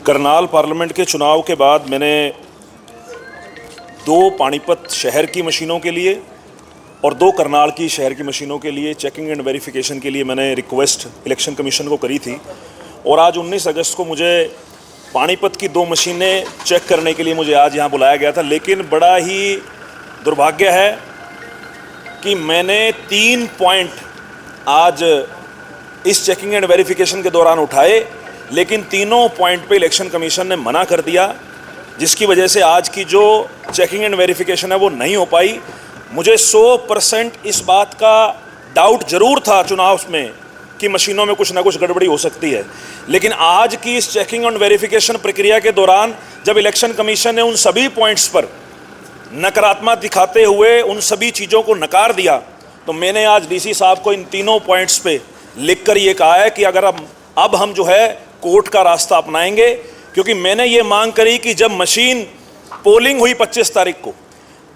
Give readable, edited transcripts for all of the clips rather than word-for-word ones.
Karnal parliament के चुनाव के बाद मैंने 2 पानीपत शहर की मशीनों के लिए और 2 करनाल की शहर की मशीनों के लिए चेकिंग एंड वेरिफिकेशन के लिए मैंने रिक्वेस्ट इलेक्शन कमीशन को करी थी। और आज 19 अगस्त को मुझे पानीपत की 2 मशीनें चेक करने के लिए मुझे आज यहाँ बुलाया गया था। लेकिन बड़ा ही दुर्भाग्य है कि मैंने 3 पॉइंट आज इस चेकिंग एंड वेरिफिकेशन के दौरान उठाए, लेकिन तीनों पॉइंट पे इलेक्शन कमीशन ने मना कर दिया, जिसकी वजह से आज की जो चेकिंग एंड वेरिफिकेशन है वो नहीं हो पाई। मुझे 100% इस बात का डाउट ज़रूर था चुनाव में कि मशीनों में कुछ ना कुछ गड़बड़ी हो सकती है, लेकिन आज की इस चेकिंग एंड वेरिफिकेशन प्रक्रिया के दौरान जब इलेक्शन कमीशन ने उन सभी पॉइंट्स पर नकारात्मक दिखाते हुए उन सभी चीज़ों को नकार दिया, तो मैंने आज डीसी साहब को इन तीनों पॉइंट्स पे लिखकर ये कहा है कि अगर अब हम जो है कोर्ट का रास्ता अपनाएंगे, क्योंकि मैंने ये मांग करी कि जब मशीन पोलिंग हुई 25 तारीख को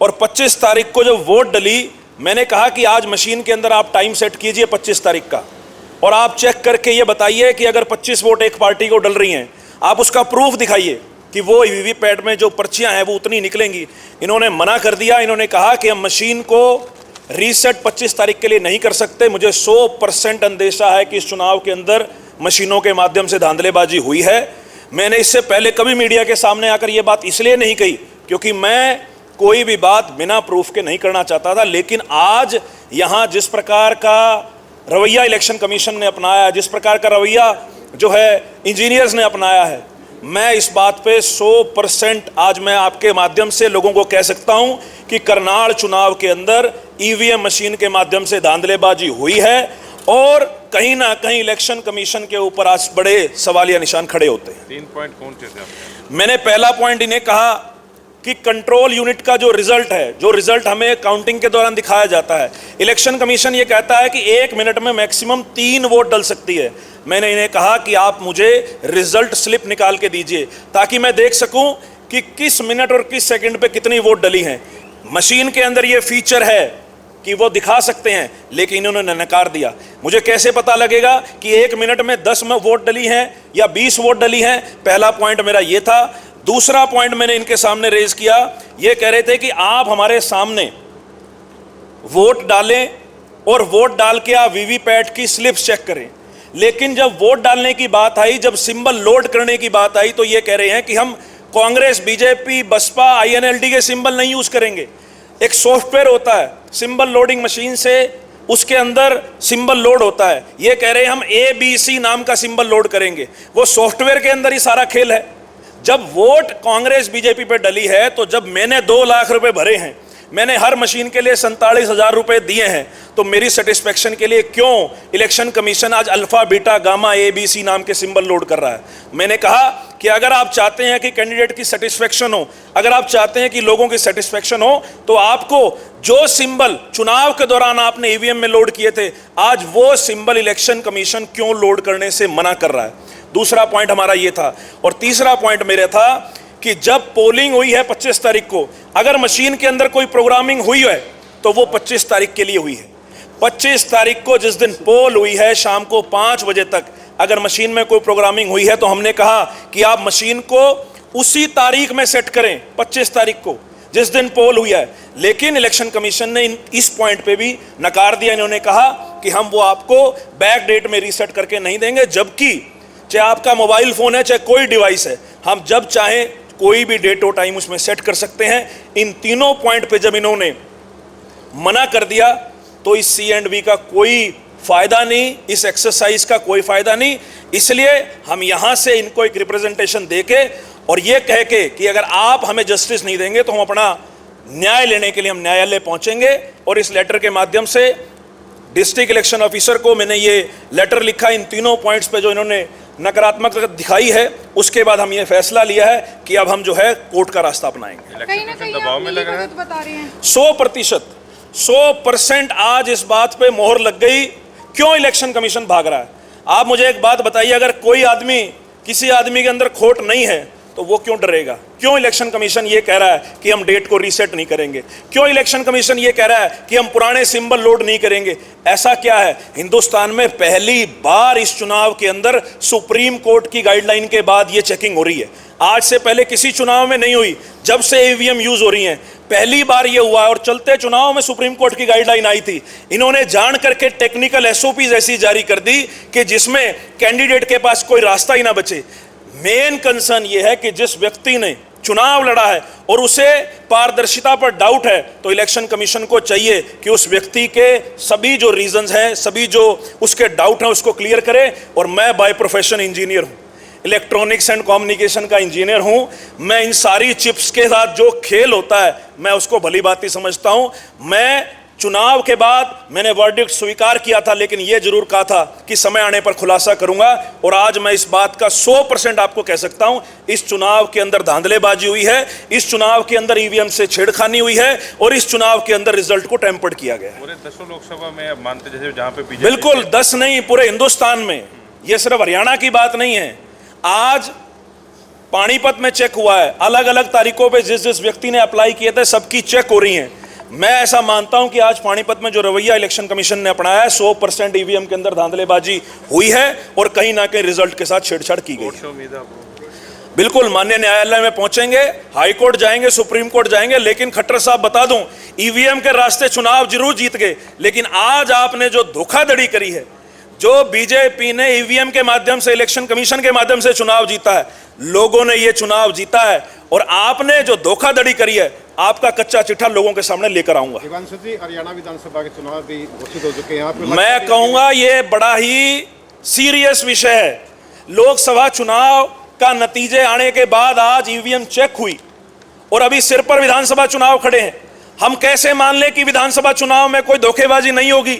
और 25 तारीख को जब वोट डली, मैंने कहा कि आज मशीन के अंदर आप टाइम सेट कीजिए 25 तारीख का और आप चेक करके ये बताइए कि अगर 25 वोट एक पार्टी को डल रही हैं, आप उसका प्रूफ दिखाइए कि वो वीवीपैट में जो पर्चियां हैं वो उतनी निकलेंगी। इन्होंने मना कर दिया। इन्होंने कहा कि हम मशीन को रीसेट 25 तारीख के लिए नहीं कर सकते। मुझे 100% अंदेशा है कि इस चुनाव के अंदर मशीनों के माध्यम से धांधलेबाजी हुई है। मैंने इससे पहले कभी मीडिया के सामने आकर ये बात इसलिए नहीं कही क्योंकि मैं कोई भी बात बिना प्रूफ के नहीं करना चाहता था, लेकिन आज यहाँ जिस प्रकार का रवैया इलेक्शन कमीशन ने अपनाया, जिस प्रकार का रवैया जो है इंजीनियर्स ने अपनाया है, मैं इस बात पे 100% आज मैं आपके माध्यम से लोगों को कह सकता हूं कि करनाल चुनाव के अंदर ईवीएम मशीन के माध्यम से धांधलेबाजी हुई है और कहीं ना कहीं इलेक्शन कमीशन के ऊपर आज बड़े सवालिया निशान खड़े होते हैं। 3 पॉइंट कौन से थे? मैंने पहला पॉइंट इन्हें कहा कि कंट्रोल यूनिट का जो रिजल्ट हमें काउंटिंग के दौरान दिखाया जाता है, इलेक्शन कमीशन ये कहता है कि 1 मिनट में मैक्सिमम 3 वोट डल सकती है। मैंने इन्हें कहा कि आप मुझे रिजल्ट स्लिप निकाल के दीजिए ताकि मैं देख सकूं कि किस मिनट और किस सेकंड पे कितनी वोट डली हैं। मशीन के अंदर ये फीचर है कि वो दिखा सकते हैं, लेकिन इन्होंने नकार दिया। मुझे कैसे पता लगेगा कि 1 मिनट में 10 वोट डली हैं या 20 वोट डली हैं? पहला पॉइंट मेरा ये था। दूसरा पॉइंट मैंने इनके सामने रेज किया, ये कह रहे थे कि आप हमारे सामने वोट डालें और वोट डाल के आप वीवीपैट की स्लिप्स चेक करें, लेकिन जब वोट डालने की बात आई, जब सिंबल लोड करने की बात आई, तो ये कह रहे हैं कि हम कांग्रेस, बीजेपी, बसपा, आईएनएलडी के सिंबल नहीं यूज करेंगे। एक सॉफ्टवेयर होता है सिंबल लोडिंग मशीन से, उसके अंदर सिंबल लोड होता है। ये कह रहे हैं हम ABC नाम का सिंबल लोड करेंगे। वो सॉफ्टवेयर के अंदर ही सारा खेल है। जब वोट कांग्रेस बीजेपी पे डली है, तो जब मैंने 2 लाख रुपए भरे हैं, मैंने हर मशीन के लिए 47,000 रुपए दिए हैं, तो मेरी सेटिस्फेक्शन के लिए क्यों इलेक्शन कमीशन आज अल्फा, बीटा, गामा, ABC नाम के सिंबल लोड कर रहा है? मैंने कहा कि अगर आप चाहते हैं कि कैंडिडेट की सेटिस्फेक्शन हो, अगर आप चाहते हैं कि लोगों की सेटिस्फेक्शन हो, तो आपको जो सिंबल चुनाव के दौरान आपने ईवीएम में लोड किए थे, आज वो सिंबल इलेक्शन कमीशन क्यों लोड करने से मना कर रहा है? दूसरा पॉइंट हमारा ये था। और तीसरा पॉइंट मेरा था कि जब पोलिंग हुई है 25 तारीख को, अगर मशीन के अंदर कोई प्रोग्रामिंग हुई है तो वो 25 तारीख के लिए हुई है। 25 तारीख को जिस दिन पोल हुई है, शाम को 5 बजे तक अगर मशीन में कोई प्रोग्रामिंग हुई है, तो हमने कहा कि आप मशीन को उसी तारीख में सेट करें, 25 तारीख को जिस दिन पोल हुई है। लेकिन इलेक्शन कमीशन ने इस पॉइंट पे भी नकार दिया। इन्होंने कहा कि हम वो आपको बैक डेट में रीसेट करके नहीं देंगे, जबकि चाहे आपका मोबाइल फोन है, चाहे कोई डिवाइस है, हम जब चाहें कोई भी डेट और टाइम उसमें सेट कर सकते हैं। इन तीनों पॉइंट पे जब इन्होंने मना कर दिया, तो इस C&V का कोई फायदा नहीं, इस एक्सरसाइज का कोई फायदा नहीं। इसलिए हम यहां से इनको एक रिप्रेजेंटेशन देके और ये कह के कि अगर आप हमें जस्टिस नहीं देंगे तो हम अपना न्याय लेने के लिए हम न्यायालय पहुंचेंगे। और इस लेटर के माध्यम से डिस्ट्रिक्ट इलेक्शन ऑफिसर को मैंने ये लेटर लिखा इन तीनों पॉइंट्स पे जो इन्होंने नकारात्मक दिखाई है। उसके बाद हम ये फैसला लिया है कि अब हम जो है कोर्ट का रास्ता अपनाएंगे। कहीं ना कहीं दबाव में लग रहा है, बता रहे हैं 100% आज इस बात पे मोहर लग गई। क्यों इलेक्शन कमीशन भाग रहा है? आप मुझे एक बात बताइए, अगर कोई आदमी, किसी आदमी के अंदर खोट नहीं है, तो वो क्यों डरेगा? क्यों इलेक्शन कमीशन ये कह रहा है कि हम डेट को रीसेट नहीं करेंगे? क्यों इलेक्शन कमीशन ये कह रहा है कि हम पुराने सिंबल लोड नहीं करेंगे? ऐसा क्या है? हिंदुस्तान में पहली बार इस चुनाव के अंदर सुप्रीम कोर्ट की गाइडलाइन के बाद ये चेकिंग हो रही है। आज से पहले किसी चुनाव में नहीं हुई। जब से ईवीएम यूज हो रही हैं पहली बार ये हुआ है। और चलते चुनाव में सुप्रीम कोर्ट की गाइडलाइन आई थी, इन्होंने जान करके टेक्निकल एसओपीज ऐसी जारी कर दी कि जिसमें कैंडिडेट के पास कोई रास्ता ही ना बचे। मेन कंसर्न ये है कि जिस व्यक्ति ने चुनाव लड़ा है और उसे पारदर्शिता पर डाउट है, तो इलेक्शन कमीशन को चाहिए कि उस व्यक्ति के सभी जो रीजंस हैं, सभी जो उसके डाउट हैं, उसको क्लियर करे। और मैं बाय प्रोफेशन इंजीनियर हूं, इलेक्ट्रॉनिक्स एंड कम्युनिकेशन का इंजीनियर हूं। मैं इन सारी चिप्स के साथ जो खेल होता है मैं उसको भली भांति समझता हूं। मैं चुनाव के बाद मैंने वर्डिक्ट स्वीकार किया था, लेकिन यह जरूर कहा था कि समय आने पर खुलासा करूंगा। और आज मैं इस बात का 100% आपको कह सकता हूं, इस चुनाव के अंदर धांधलेबाजी हुई है, इस चुनाव के अंदर ईवीएम से छेड़खानी हुई है और इस चुनाव के अंदर रिजल्ट को टेम्पर्ड किया गया है। पूरे 10 लोकसभा में अब मानते जैसे जहां पे बीजेपी बिल्कुल 10 नहीं, पूरे हिंदुस्तान में। यह सिर्फ हरियाणा की बात नहीं है। आज पानीपत में चेक हुआ है, अलग अलग तारीखों पे जिस जिस व्यक्ति ने अप्लाई किए थे सबकी चेक हो रही हैं। मैं ऐसा मानता हूं कि आज पानीपत में जो रवैया इलेक्शन कमीशन ने अपनाया है, 100% ईवीएम के अंदर धांधलेबाजी हुई है और कहीं ना कहीं रिजल्ट के साथ छेड़छाड़ की गई है। बिल्कुल माननीय न्यायालय में पहुंचेंगे, हाई कोर्ट जाएंगे, सुप्रीम कोर्ट जाएंगे। लेकिन खट्टर साहब बता दूं, ईवीएम के रास्ते चुनाव जरूर जीत गए, लेकिन आज आपने जो धोखाधड़ी करी है, जो बीजेपी ने ईवीएम के माध्यम से, इलेक्शन कमीशन के माध्यम से चुनाव जीता है, लोगों ने ये चुनाव जीता है। और आपने जो धोखाधड़ी करी है, आपका कच्चा चिट्ठा लोगों के सामने लेकर आऊंगा। हिमांशु जी, हरियाणा विधानसभा के चुनाव भी घोषित हो चुके हैं। मैं कहूंगा ये बड़ा ही सीरियस विषय है। लोकसभा चुनाव का नतीजे आने के बाद आज ईवीएम चेक हुई और अभी सिर पर विधानसभा चुनाव खड़े हैं। हम कैसे मान लें कि विधानसभा चुनाव में कोई धोखेबाजी नहीं होगी?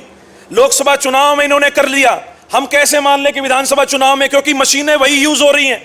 लोकसभा चुनाव में इन्होंने कर लिया, हम कैसे मान लें कि विधानसभा चुनाव में? क्योंकि मशीनें वही यूज हो रही हैं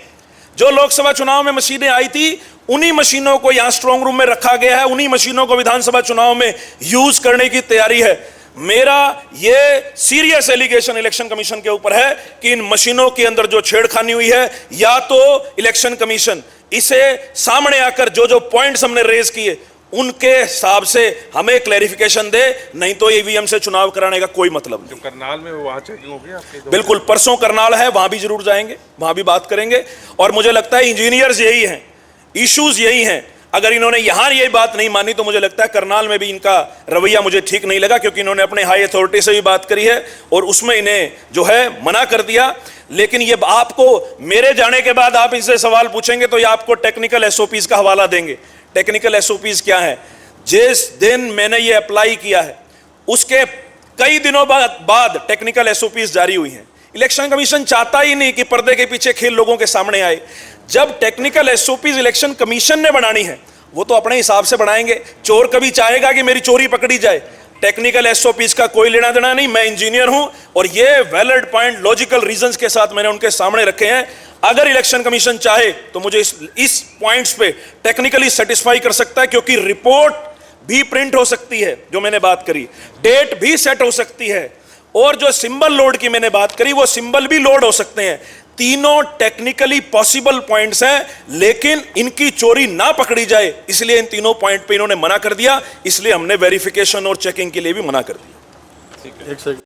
जो लोकसभा चुनाव में मशीनें आई थी। उन्हीं मशीनों को यहां स्ट्रांग रूम में रखा गया है, उन्हीं मशीनों को विधानसभा चुनाव में यूज करने की तैयारी है। मेरा ये सीरियस एलिगेशन इलेक्शन कमीशन के ऊपर है कि इन मशीनों के अंदर जो छेड़खानी हुई है, या तो इलेक्शन कमीशन इसे सामने आकर जो जो पॉइंट्स हमने रेज किए उनके हिसाब से हमें क्लैरिफिकेशन दे, नहीं तो ईवीएम से चुनाव कराने का कोई मतलब नहीं। जो करनाल में वहां चेकिंग होगी आपकी? बिल्कुल, परसों करनाल है, वहां भी जरूर जाएंगे, वहां भी बात करेंगे। और मुझे लगता है इंजीनियर्स यही हैं, इश्यूज यही हैं। अगर इन्होंने यहां ये बात नहीं मानी तो मुझे लगता है करनाल में भी इनका रवैया मुझे ठीक नहीं लगा, क्योंकि इन्होंने अपने हाई अथॉरिटी से भी बात करी है और उसमें इन्हें जो है मना कर दिया। लेकिन ये आपको मेरे जाने के बाद आप इनसे सवाल पूछेंगे तो ये आपको टेक्निकल एसओपीज का हवाला देंगे। टेक्निकल एसओपीज क्या है? जिस दिन मैंने ये अप्लाई किया है उसके कई दिनों बाद टेक्निकल एसओपीज जारी हुई हैं। इलेक्शन कमीशन चाहता ही नहीं कि पर्दे के पीछे खेल लोगों के सामने आए। जब टेक्निकल एसओपीज इलेक्शन कमीशन ने बनानी है, वो तो अपने हिसाब से बनाएंगे। चोर कभी चाहेगा कि मेरी चोरी पकड़ी जाए? टेक्निकल एसओपीज का कोई लेना देना नहीं। मैं इंजीनियर हूं और ये वैलिड पॉइंट, लॉजिकल रीजंस के साथ मैंने उनके सामने रखे हैं। अगर इलेक्शन कमीशन चाहे तो मुझे इस पॉइंट्स पे टेक्निकली सेटिस्फाई कर सकता है, क्योंकि रिपोर्ट भी प्रिंट हो सकती है जो मैंने बात करी, डेट भी सेट हो सकती है, और जो सिंबल लोड की मैंने बात करी वो सिंबल भी लोड हो सकते हैं। तीनों टेक्निकली पॉसिबल पॉइंट्स हैं, लेकिन इनकी चोरी ना पकड़ी जाए इसलिए इन तीनों पॉइंट पे इन्होंने मना कर दिया। इसलिए हमने वेरिफिकेशन और चेकिंग के लिए भी मना कर दिया। एक सेकंड।